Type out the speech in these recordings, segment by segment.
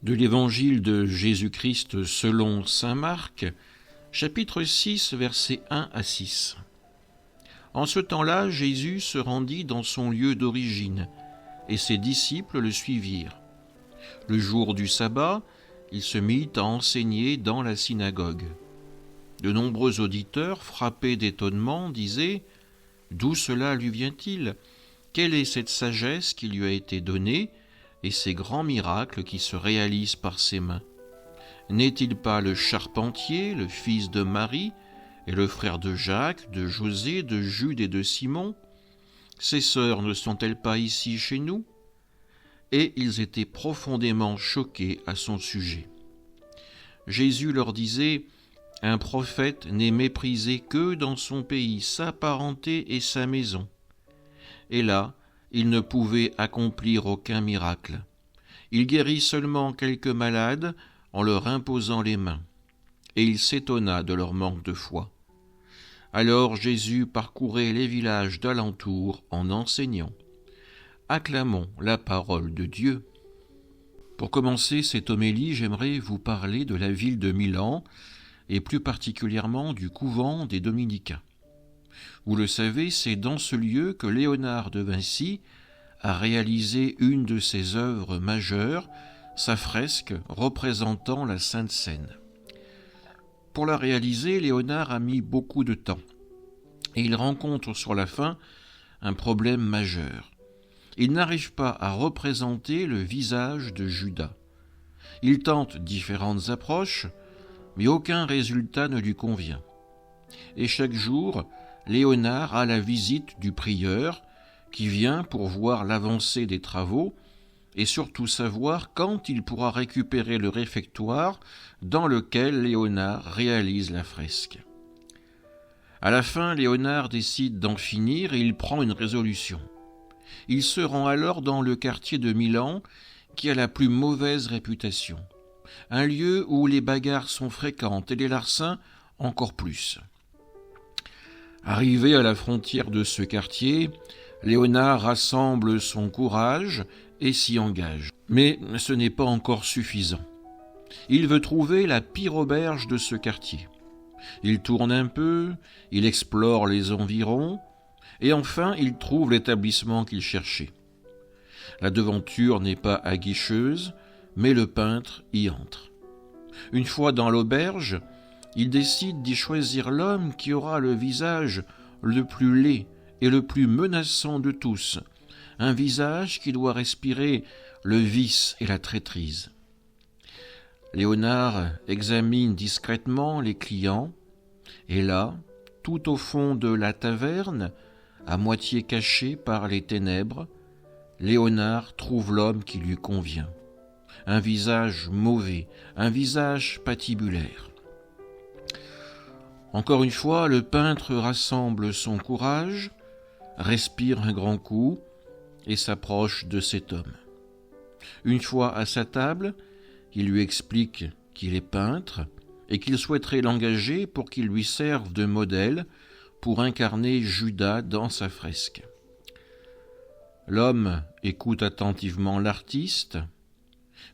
De l'Évangile de Jésus-Christ selon saint Marc, chapitre 6, versets 1 à 6. En ce temps-là, Jésus se rendit dans son lieu d'origine, et ses disciples le suivirent. Le jour du sabbat, il se mit à enseigner dans la synagogue. De nombreux auditeurs, frappés d'étonnement, disaient « D'où cela lui vient-il ? Quelle est cette sagesse qui lui a été donnée et ces grands miracles qui se réalisent par ses mains ? N'est-il pas le charpentier, le fils de Marie, et le frère de Jacques, de José, de Jude et de Simon ? Ses sœurs ne sont-elles pas ici chez nous ? » Et ils étaient profondément choqués à son sujet. Jésus leur disait « Un prophète n'est méprisé que dans son pays, sa parenté et sa maison. » Et là, il ne pouvait accomplir aucun miracle. Il guérit seulement quelques malades en leur imposant les mains. Et il s'étonna de leur manque de foi. Alors Jésus parcourait les villages d'alentour en enseignant. Acclamons la parole de Dieu. Pour commencer cette homélie, j'aimerais vous parler de la ville de Milan et plus particulièrement du couvent des Dominicains. Vous le savez, c'est dans ce lieu que Léonard de Vinci a réalisé une de ses œuvres majeures, sa fresque représentant la Sainte Seine. Pour la réaliser, Léonard a mis beaucoup de temps et il rencontre sur la fin un problème majeur. Il n'arrive pas à représenter le visage de Judas. Il tente différentes approches, mais aucun résultat ne lui convient. Et chaque jour, Léonard a la visite du prieur qui vient pour voir l'avancée des travaux et surtout savoir quand il pourra récupérer le réfectoire dans lequel Léonard réalise la fresque. À la fin, Léonard décide d'en finir et il prend une résolution. Il se rend alors dans le quartier de Milan qui a la plus mauvaise réputation, un lieu où les bagarres sont fréquentes et les larcins encore plus. Arrivé à la frontière de ce quartier, Léonard rassemble son courage et s'y engage. Mais ce n'est pas encore suffisant. Il veut trouver la pire auberge de ce quartier. Il tourne un peu, il explore les environs, et enfin il trouve l'établissement qu'il cherchait. La devanture n'est pas aguicheuse, mais le peintre y entre. Une fois dans l'auberge, il décide d'y choisir l'homme qui aura le visage le plus laid et le plus menaçant de tous, un visage qui doit respirer le vice et la traîtrise. Léonard examine discrètement les clients, et là, tout au fond de la taverne, à moitié caché par les ténèbres, Léonard trouve l'homme qui lui convient. Un visage mauvais, un visage patibulaire. Encore une fois, le peintre rassemble son courage, respire un grand coup et s'approche de cet homme. Une fois à sa table, il lui explique qu'il est peintre et qu'il souhaiterait l'engager pour qu'il lui serve de modèle pour incarner Judas dans sa fresque. L'homme écoute attentivement l'artiste,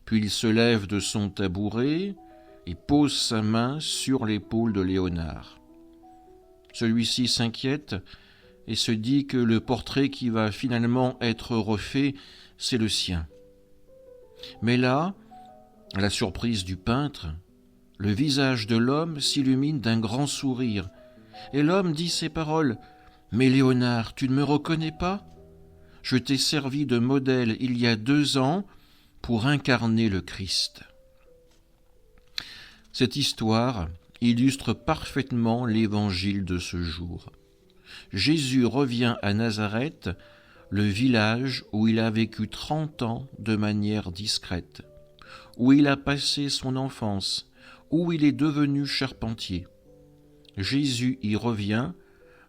puis il se lève de son tabouret et pose sa main sur l'épaule de Léonard. Celui-ci s'inquiète et se dit que le portrait qui va finalement être refait, c'est le sien. Mais là, à la surprise du peintre, le visage de l'homme s'illumine d'un grand sourire, et l'homme dit ces paroles « Mais Léonard, tu ne me reconnais pas ? Je t'ai servi de modèle il y a 2 ans pour incarner le Christ. » Cette histoire illustre parfaitement l'évangile de ce jour. Jésus revient à Nazareth, le village où il a vécu 30 ans de manière discrète, où il a passé son enfance, où il est devenu charpentier. Jésus y revient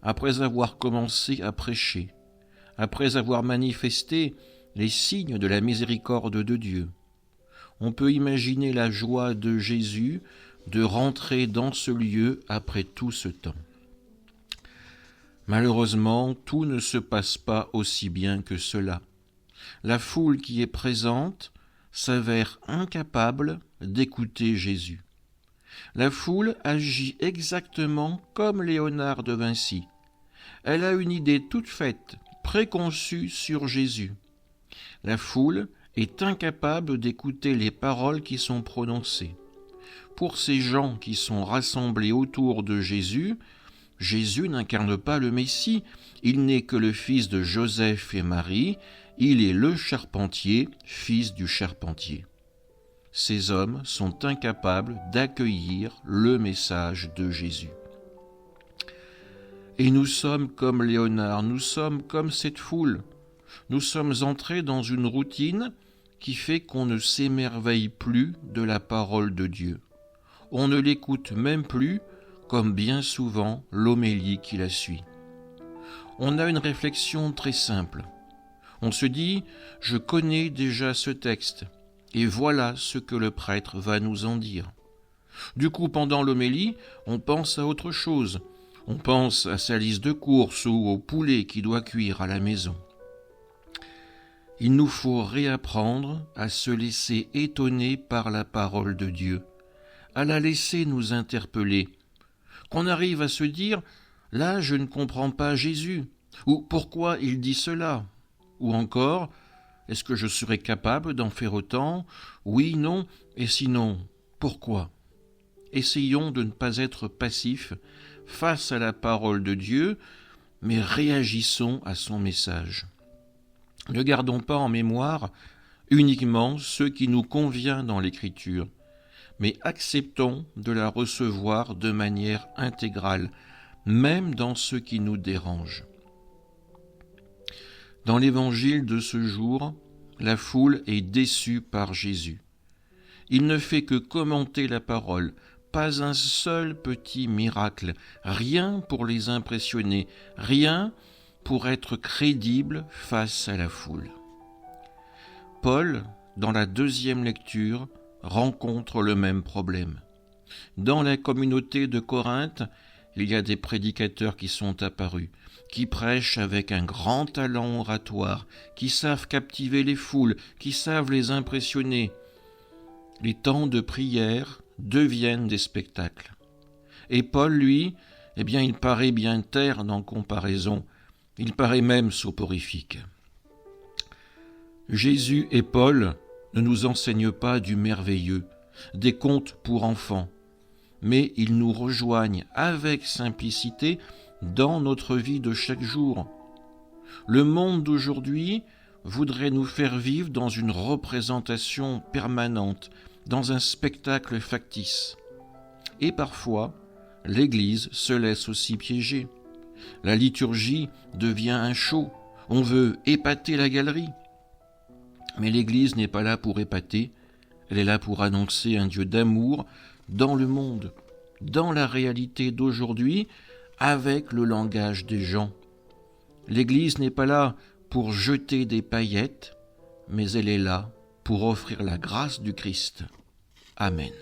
après avoir commencé à prêcher, après avoir manifesté les signes de la miséricorde de Dieu. On peut imaginer la joie de Jésus de rentrer dans ce lieu après tout ce temps. Malheureusement, tout ne se passe pas aussi bien que cela. La foule qui est présente s'avère incapable d'écouter Jésus. La foule agit exactement comme Léonard de Vinci. Elle a une idée toute faite, préconçue sur Jésus. La foule est incapable d'écouter les paroles qui sont prononcées. Pour ces gens qui sont rassemblés autour de Jésus, Jésus n'incarne pas le Messie, il n'est que le fils de Joseph et Marie, il est le charpentier, fils du charpentier. Ces hommes sont incapables d'accueillir le message de Jésus. Et nous sommes comme Léonard, nous sommes comme cette foule. Nous sommes entrés dans une routine qui fait qu'on ne s'émerveille plus de la parole de Dieu. On ne l'écoute même plus, comme bien souvent l'homélie qui la suit. On a une réflexion très simple. On se dit, je connais déjà ce texte, et voilà ce que le prêtre va nous en dire. Du coup, pendant l'homélie, on pense à autre chose. On pense à sa liste de courses ou au poulet qui doit cuire à la maison. Il nous faut réapprendre à se laisser étonner par la parole de Dieu, à la laisser nous interpeller, qu'on arrive à se dire « là, je ne comprends pas Jésus » ou « pourquoi il dit cela » ou encore « est-ce que je serais capable d'en faire autant » ? Oui, non, et sinon, pourquoi ? Essayons de ne pas être passifs face à la parole de Dieu, mais réagissons à son message. Ne gardons pas en mémoire uniquement ce qui nous convient dans l'Écriture, mais acceptons de la recevoir de manière intégrale, même dans ce qui nous dérange. Dans l'Évangile de ce jour, la foule est déçue par Jésus. Il ne fait que commenter la parole, pas un seul petit miracle, rien pour les impressionner, rien pour être crédible face à la foule. Paul, dans la deuxième lecture, rencontre le même problème. Dans la communauté de Corinthe, il y a des prédicateurs qui sont apparus, qui prêchent avec un grand talent oratoire, qui savent captiver les foules, qui savent les impressionner. Les temps de prière deviennent des spectacles. Et Paul, lui, il paraît bien terne en comparaison. Il paraît même soporifique. Jésus et Paul ne nous enseignent pas du merveilleux, des contes pour enfants, mais ils nous rejoignent avec simplicité dans notre vie de chaque jour. Le monde d'aujourd'hui voudrait nous faire vivre dans une représentation permanente, dans un spectacle factice. Et parfois, l'Église se laisse aussi piéger. La liturgie devient un show, on veut épater la galerie. Mais l'Église n'est pas là pour épater, elle est là pour annoncer un Dieu d'amour dans le monde, dans la réalité d'aujourd'hui, avec le langage des gens. L'Église n'est pas là pour jeter des paillettes, mais elle est là pour offrir la grâce du Christ. Amen.